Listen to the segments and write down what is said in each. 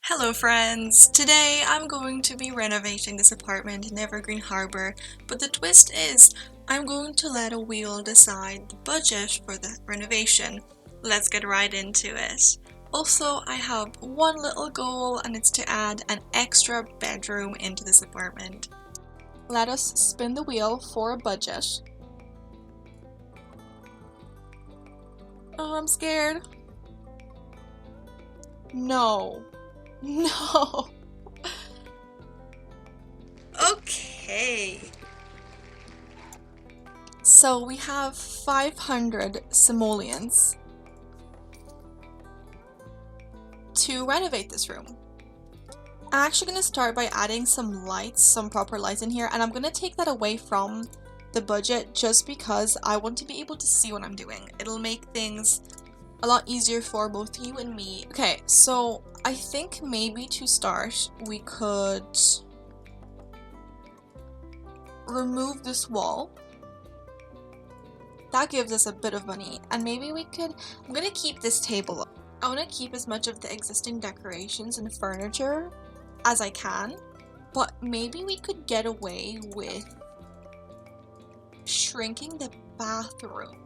Hello friends! Today I'm going to be renovating this apartment in Evergreen Harbor, but the twist is I'm going to let a wheel decide the budget for the renovation. Let's get right into it. Also, I have one little goal and it's to add an extra bedroom into this apartment. Let us spin the wheel for a budget. Oh, I'm scared. No. No. Okay. So we have 500 simoleons to renovate this room. I'm actually going to start by adding some lights, some proper lights in here, and I'm going to take that away from the budget just because I want to be able to see what I'm doing. It'll make things a lot easier for both you and me. Okay, so I think maybe to start we could remove this wall. That gives us a bit of money, and maybe we could, I'm gonna keep this table. I want to keep as much of the existing decorations and furniture as I can, but maybe we could get away with shrinking the bathroom.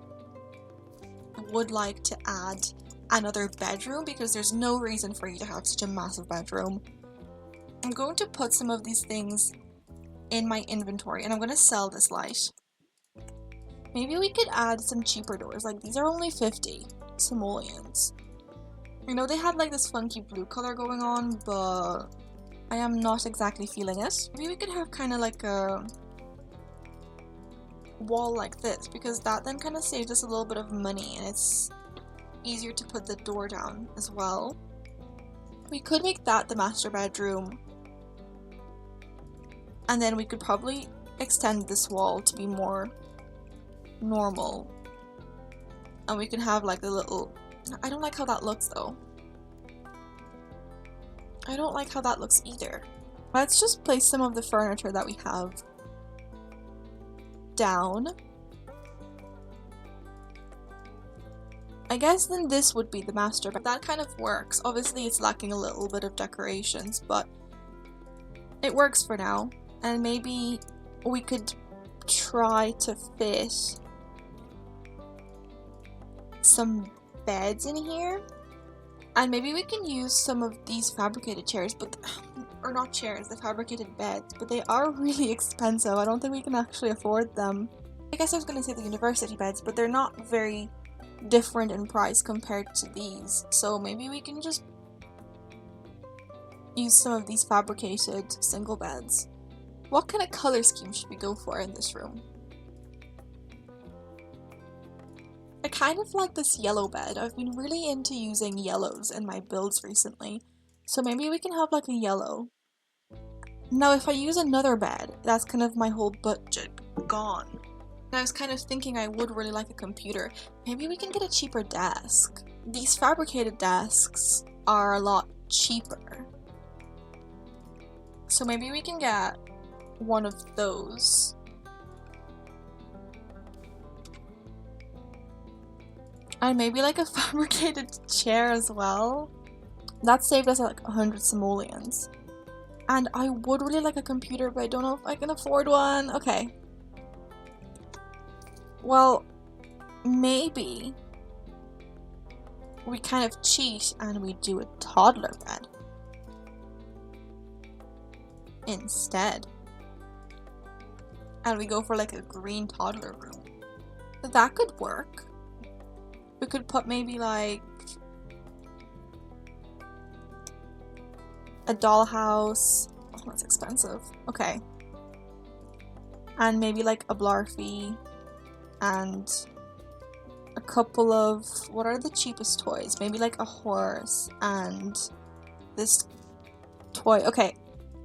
I would like to add another bedroom because there's no reason for you to have such a massive bedroom. I'm going to put some of these things in my inventory and I'm going to sell this light. Maybe we could add some cheaper doors, like these are only 50 simoleons. I know they had like this funky blue color going on, but I am not exactly feeling it. Maybe we could have kind of like a wall like this, because that then kind of saves us a little bit of money and it's easier to put the door down as well. We could make that the master bedroom, and then we could probably extend this wall to be more normal, and we can have like a little, I don't like how that looks though. I don't like how that looks either. Let's just place some of the furniture that we have down. I guess then this would be the master, but that kind of works. Obviously it's lacking a little bit of decorations, but it works for now. And maybe we could try to fit some beds in here, and maybe we can use some of these fabricated chairs, but or not chairs, the fabricated beds, but they are really expensive. I don't think we can actually afford them. I guess I was going to say the university beds, but they're not very different in price compared to these, so maybe we can just use some of these fabricated single beds. What kind of color scheme should we go for in this room? I kind of like this yellow bed. I've been really into using yellows in my builds recently, so maybe we can have like a yellow. Now if I use another bed, that's kind of my whole budget gone. And I was kind of thinking I would really like a computer. Maybe we can get a cheaper desk. These fabricated desks are a lot cheaper, so maybe we can get one of those. And maybe like a fabricated chair as well. That saved us like 100 simoleons. And I would really like a computer, but I don't know if I can afford one. Okay. Well, maybe we kind of cheat and we do a toddler bed instead. And we go for like a green toddler room. That could work. We could put maybe like a dollhouse. Oh, that's expensive. Okay. And maybe like a blarfy and a couple of, what are the cheapest toys? Maybe like a horse and this toy. Okay,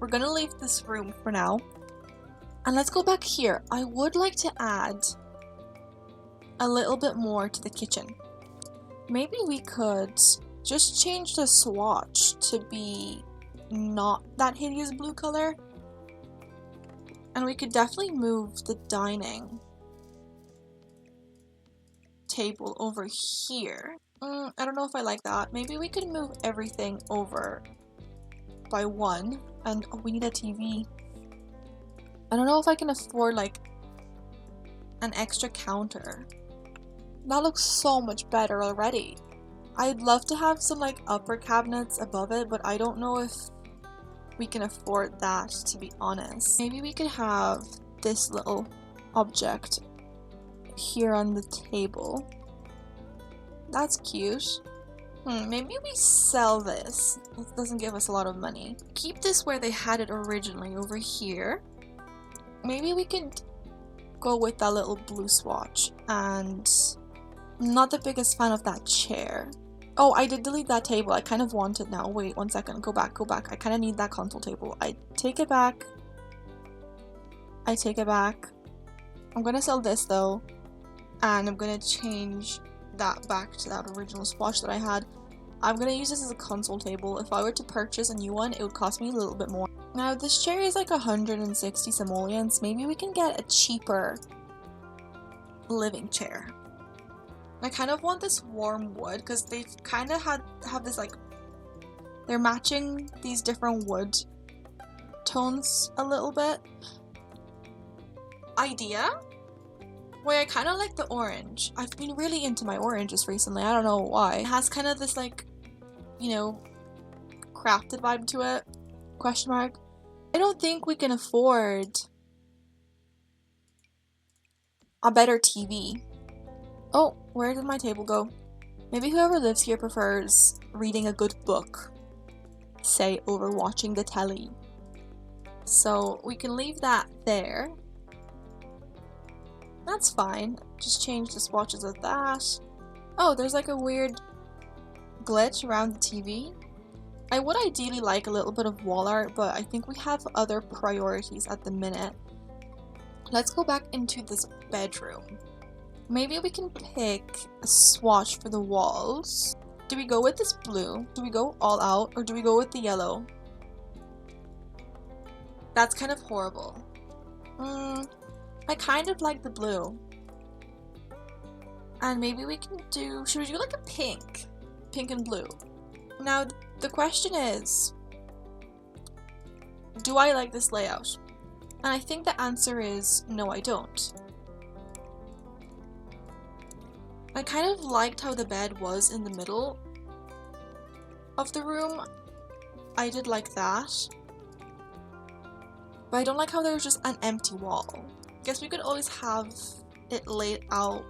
we're gonna leave this room for now. And let's go back here. I would like to add a little bit more to the kitchen. Maybe we could just change the swatch to be not that hideous blue color. And we could definitely move the dining table over here. I don't know if I like that. Maybe we could move everything over by 1. And oh, we need a TV. I don't know if I can afford like an extra counter. That looks so much better already. I'd love to have some like upper cabinets above it, but I don't know if we can afford that, to be honest. Maybe we could have this little object here on the table. That's cute. Maybe we sell this. It doesn't give us a lot of money. Keep this where they had it originally, over here. Maybe we could go with that little blue swatch. And I'm not the biggest fan of that chair. Oh, I did delete that table. I kind of want it now. Wait, 1 second. Go back, go back. I kind of need that console table. I take it back. I take it back. I'm gonna sell this though. And I'm gonna change that back to that original swatch that I had. I'm gonna use this as a console table. If I were to purchase a new one, it would cost me a little bit more. Now this chair is like 160 simoleons. Maybe we can get a cheaper living chair. I kind of want this warm wood because they've kind of have this like, they're matching these different wood tones a little bit. Idea? Wait, I kind of like the orange. I've been really into my oranges recently. I don't know why. It has kind of this like, you know, crafted vibe to it. Question mark. I don't think we can afford a better TV. Oh, where did my table go? Maybe whoever lives here prefers reading a good book, say, over watching the telly. So we can leave that there. That's fine. Just change the swatches of that. Oh, there's like a weird glitch around the TV. I would ideally like a little bit of wall art, but I think we have other priorities at the minute. Let's go back into this bedroom. Maybe we can pick a swatch for the walls. Do we go with this blue? Do we go all out? Or do we go with the yellow? That's kind of horrible. I kind of like the blue. And maybe we can do... Should we do like a pink? Pink and blue. Now, the question is... Do I like this layout? And I think the answer is no, I don't. I kind of liked how the bed was in the middle of the room. I did like that. But I don't like how there was just an empty wall. Guess we could always have it laid out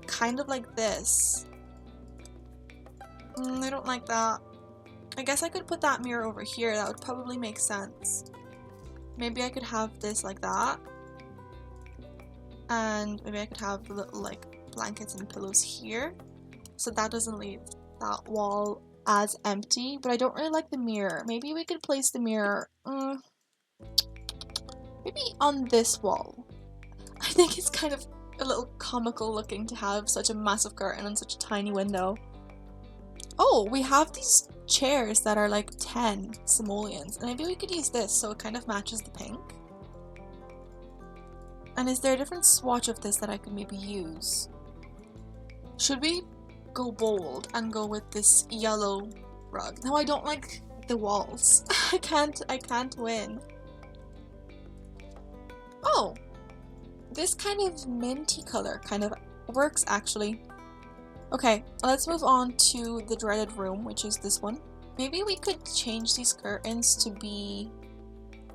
kind of like this. I don't like that. I guess I could put that mirror over here. That would probably make sense. Maybe I could have this like that. And maybe I could have the little like blankets and pillows here. So that doesn't leave that wall as empty. But I don't really like the mirror. Maybe we could place the mirror maybe on this wall. I think it's kind of a little comical looking to have such a massive curtain and such a tiny window. Oh, we have these chairs that are like 10 simoleons. And maybe we could use this so it kind of matches the pink. And is there a different swatch of this that I could maybe use? Should we go bold and go with this yellow rug? No, I don't like the walls. I can't win. Oh, this kind of minty color kind of works actually. Okay, let's move on to the dreaded room, which is this one. Maybe we could change these curtains to be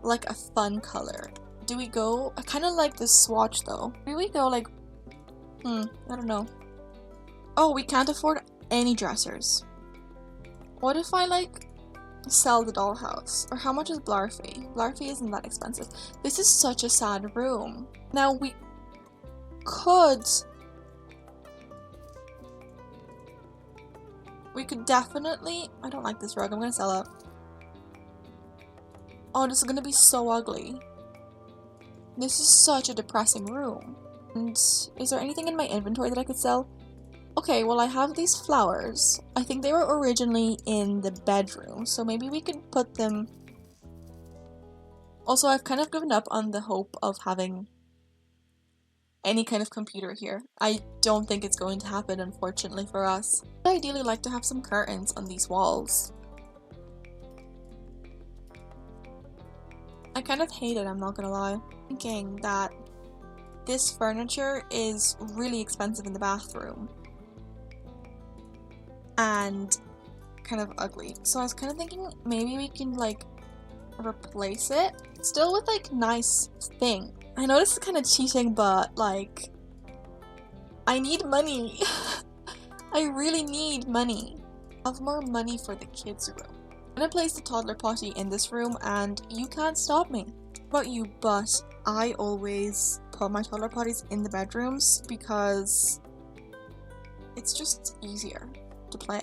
like a fun color. Do we go? I kind of like this swatch though. Maybe we go like, I don't know. Oh, we can't afford any dressers. What if I like sell the dollhouse? Or how much is Blarfy? Blarfy isn't that expensive. This is such a sad room. Now we could definitely... I don't like this rug. I'm gonna sell it. Oh, this is gonna be so ugly. This is such a depressing room. And is there anything in my inventory that I could sell? Okay, well I have these flowers. I think they were originally in the bedroom, so maybe we could put them... Also, I've kind of given up on the hope of having any kind of computer here. I don't think it's going to happen, unfortunately for us. I'd ideally like to have some curtains on these walls. I kind of hate it, I'm not gonna lie. Thinking that this furniture is really expensive in the bathroom and kind of ugly. So I was kind of thinking maybe we can like replace it still with like nice thing. I know this is kind of cheating, but like I need money. I really need money. I have more money for the kids' room. I'm gonna place the toddler potty in this room and you can't stop me. What about you, but I always put my toddler potties in the bedrooms because it's just easier to play.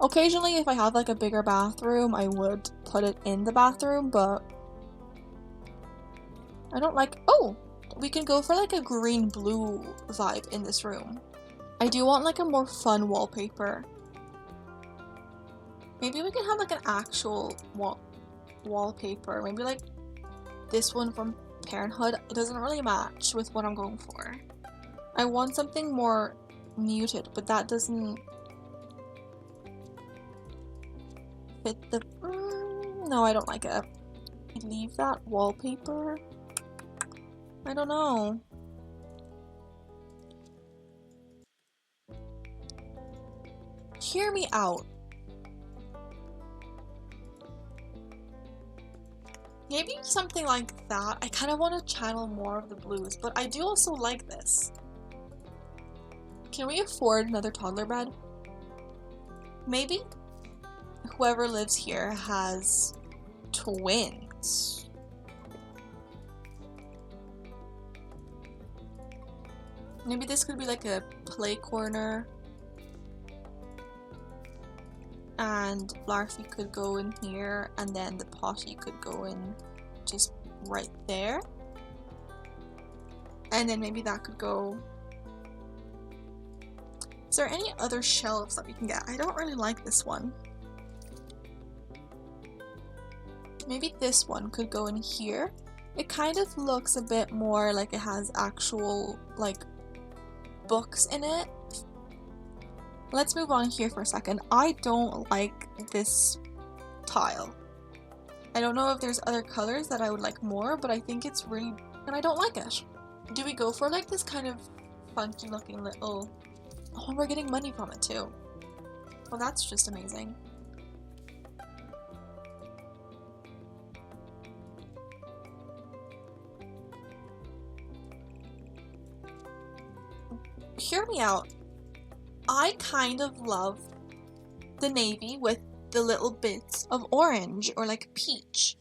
Occasionally, if I have like a bigger bathroom, I would put it in the bathroom, but I don't like. Oh, we can go for like a green-blue vibe in this room. I do want like a more fun wallpaper. Maybe we can have like an actual wallpaper. Maybe like this one from Parenthood. It doesn't really match with what I'm going for. I want something more muted, but that doesn't fit the... no, I don't like it. Leave that wallpaper? I don't know. Hear me out. Maybe something like that. I kind of want to channel more of the blues, but I do also like this. Can we afford another toddler bed? Maybe whoever lives here has twins. Maybe this could be like a play corner. And Blarfy could go in here, and then the potty could go in just right there. And then maybe that could go... Is there any other shelves that we can get? I don't really like this one. Maybe this one could go in here. It kind of looks a bit more like it has actual, like, books in it. Let's move on here for a second. I don't like this tile. I don't know if there's other colors that I would like more, but I think it's really... and I don't like it. Do we go for like this kind of funky looking little... oh, we're getting money from it too. Well, that's just amazing. Hear me out. I kind of love the navy with the little bits of orange or like peach.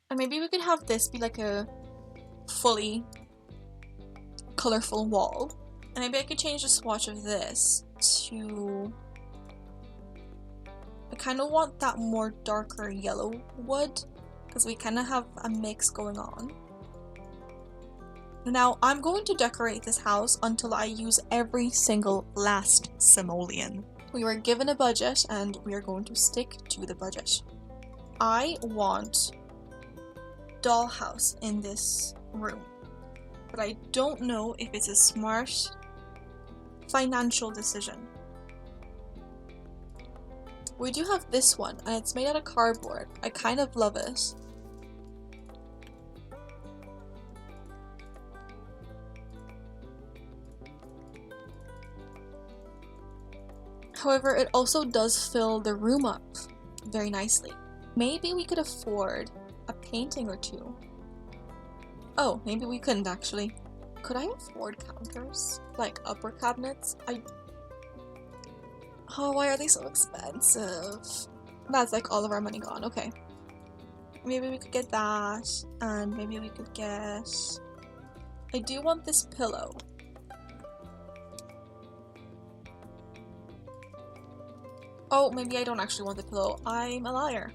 And maybe we could have this be like a fully colorful wall. And maybe I could change the swatch of this to... I kind of want that more darker yellow wood because we kind of have a mix going on. Now, I'm going to decorate this house until I use every single last simoleon. We were given a budget and we are going to stick to the budget. I want dollhouse in this room, but I don't know if it's a smart financial decision. We do have this one and it's made out of cardboard. I kind of love it. However, it also does fill the room up very nicely. Maybe we could afford a painting or two. Oh, maybe we couldn't actually. Could I afford counters? Like upper cabinets? Oh, why are they so expensive? That's like all of our money gone. Okay. Maybe we could get that, and maybe we could get... I do want this pillow. Oh, maybe I don't actually want the pillow. I'm a liar.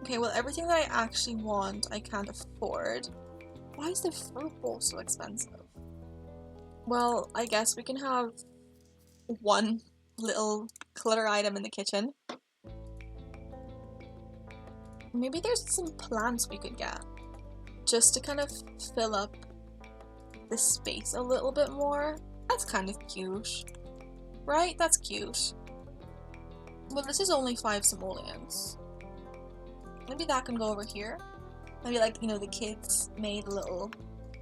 Okay, well, everything that I actually want, I can't afford. Why is the fruit bowl so expensive? Well, I guess we can have one little clutter item in the kitchen. Maybe there's some plants we could get, just to kind of fill up the space a little bit more. That's kind of cute, right? That's cute. Well, this is only 5 simoleons. Maybe that can go over here. Maybe like, you know, the kids made a little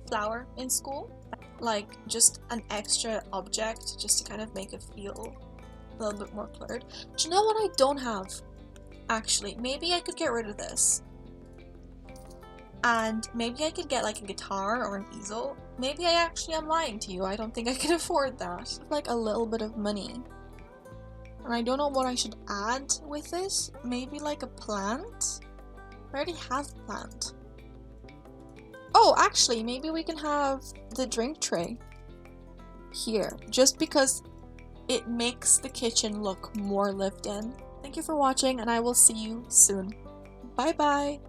flower in school. Like just an extra object just to kind of make it feel a little bit more cluttered. Do you know what I don't have? Actually, maybe I could get rid of this. And maybe I could get like a guitar or an easel. Maybe I actually am lying to you. I don't think I can afford that. Like a little bit of money. And I don't know what I should add with it. Maybe like a plant? I already have a plant. Oh, actually, maybe we can have the drink tray here. Just because it makes the kitchen look more lived in. Thank you for watching, and I will see you soon. Bye bye!